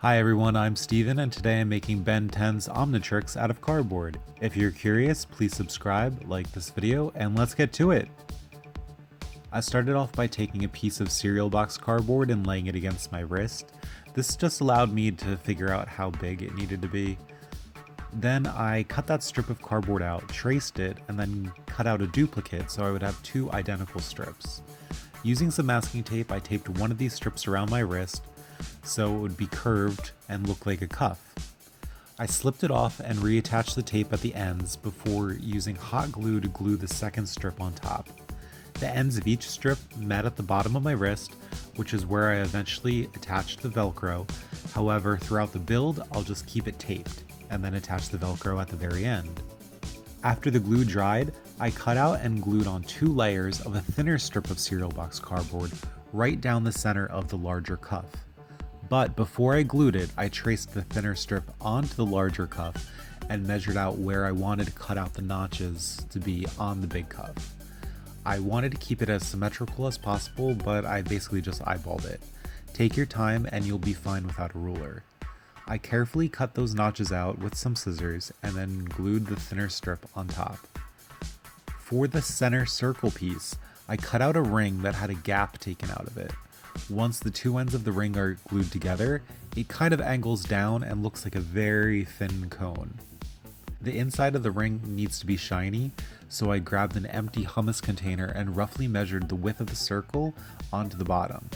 Hi everyone, I'm Steven and today I'm making Ben 10's Omnitrix out of cardboard. If you're curious, please subscribe, like this video, and let's get to it! I started off by taking a piece of cereal box cardboard and laying it against my wrist. This just allowed me to figure out how big it needed to be. Then I cut that strip of cardboard out, traced it, and then cut out a duplicate so I would have two identical strips. Using some masking tape, I taped one of these strips around my wrist so it would be curved and look like a cuff. I slipped it off and reattached the tape at the ends before using hot glue to glue the second strip on top. The ends of each strip met at the bottom of my wrist, which is where I eventually attached the Velcro. However, throughout the build, I'll just keep it taped and then attach the Velcro at the very end. After the glue dried, I cut out and glued on 2 layers of a thinner strip of cereal box cardboard right down the center of the larger cuff. But before I glued it, I traced the thinner strip onto the larger cuff and measured out where I wanted to cut out the notches to be on the big cuff. I wanted to keep it as symmetrical as possible, but I basically just eyeballed it. Take your time and you'll be fine without a ruler. I carefully cut those notches out with some scissors and then glued the thinner strip on top. For the center circle piece, I cut out a ring that had a gap taken out of it. Once the two ends of the ring are glued together, it kind of angles down and looks like a very thin cone. The inside of the ring needs to be shiny, so I grabbed an empty hummus container and roughly measured the width of the circle onto the bottom.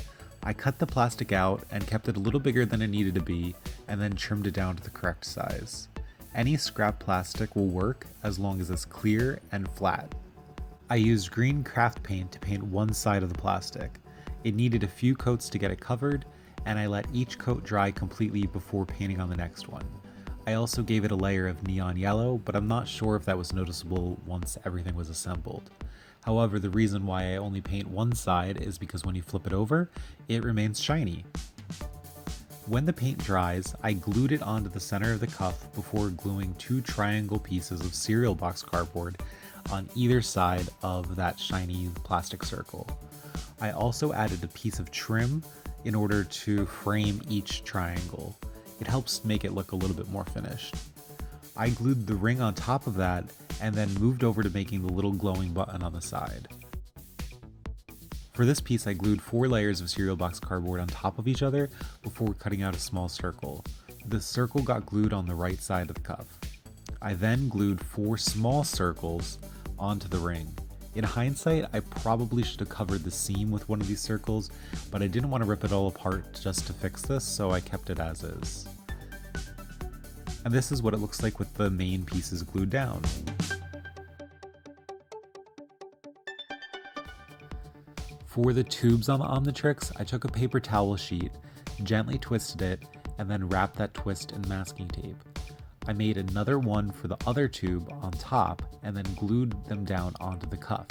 I cut the plastic out and kept it a little bigger than it needed to be, and then trimmed it down to the correct size. Any scrap plastic will work as long as it's clear and flat. I used green craft paint to paint one side of the plastic. It needed a few coats to get it covered, and I let each coat dry completely before painting on the next one. I also gave it a layer of neon yellow, but I'm not sure if that was noticeable once everything was assembled. However, the reason why I only paint one side is because when you flip it over, it remains shiny. When the paint dries, I glued it onto the center of the cuff before gluing 2 triangle pieces of cereal box cardboard on either side of that shiny plastic circle. I also added a piece of trim in order to frame each triangle. It helps make it look a little bit more finished. I glued the ring on top of that and then moved over to making the little glowing button on the side. For this piece, I glued 4 layers of cereal box cardboard on top of each other before cutting out a small circle. The circle got glued on the right side of the cuff. I then glued 4 small circles onto the ring. In hindsight, I probably should have covered the seam with one of these circles, but I didn't want to rip it all apart just to fix this, so I kept it as is. And this is what it looks like with the main pieces glued down. For the tubes on the Omnitrix, I took a paper towel sheet, gently twisted it, and then wrapped that twist in masking tape. I made another one for the other tube on top and then glued them down onto the cuff.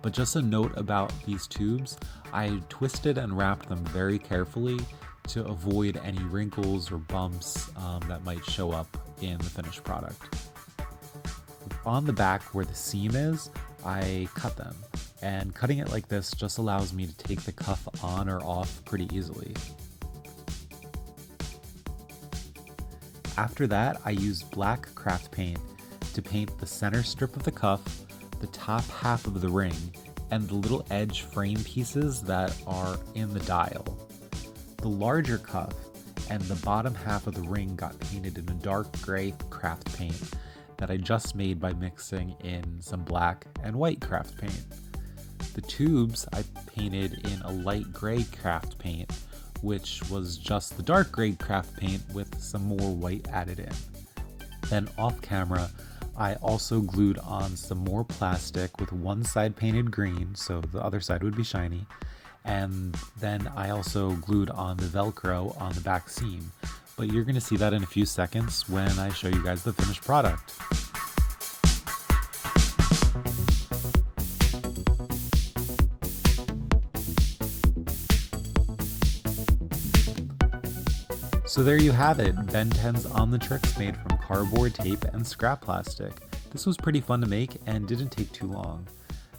But just a note about these tubes, I twisted and wrapped them very carefully to avoid any wrinkles or bumps that might show up in the finished product. On the back where the seam is, I cut them, and cutting it like this just allows me to take the cuff on or off pretty easily. After that, I used black craft paint to paint the center strip of the cuff, the top half of the ring, and the little edge frame pieces that are in the dial. The larger cuff and the bottom half of the ring got painted in a dark gray craft paint that I just made by mixing in some black and white craft paint. The tubes I painted in a light gray craft paint, which was just the dark gray craft paint with some more white added in. Then off camera, I also glued on some more plastic with one side painted green, so the other side would be shiny, and then I also glued on the Velcro on the back seam. But you're going to see that in a few seconds when I show you guys the finished product. So there you have it, Ben 10's Omnitrix made from cardboard, tape, and scrap plastic. This was pretty fun to make and didn't take too long.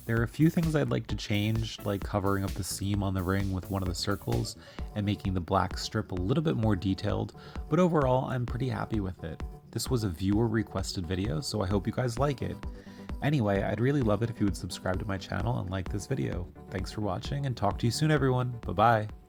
There are a few things I'd like to change, like covering up the seam on the ring with one of the circles and making the black strip a little bit more detailed, but overall I'm pretty happy with it. This was a viewer requested video, so I hope you guys like it. Anyway, I'd really love it if you would subscribe to my channel and like this video. Thanks for watching, and talk to you soon everyone. Bye bye!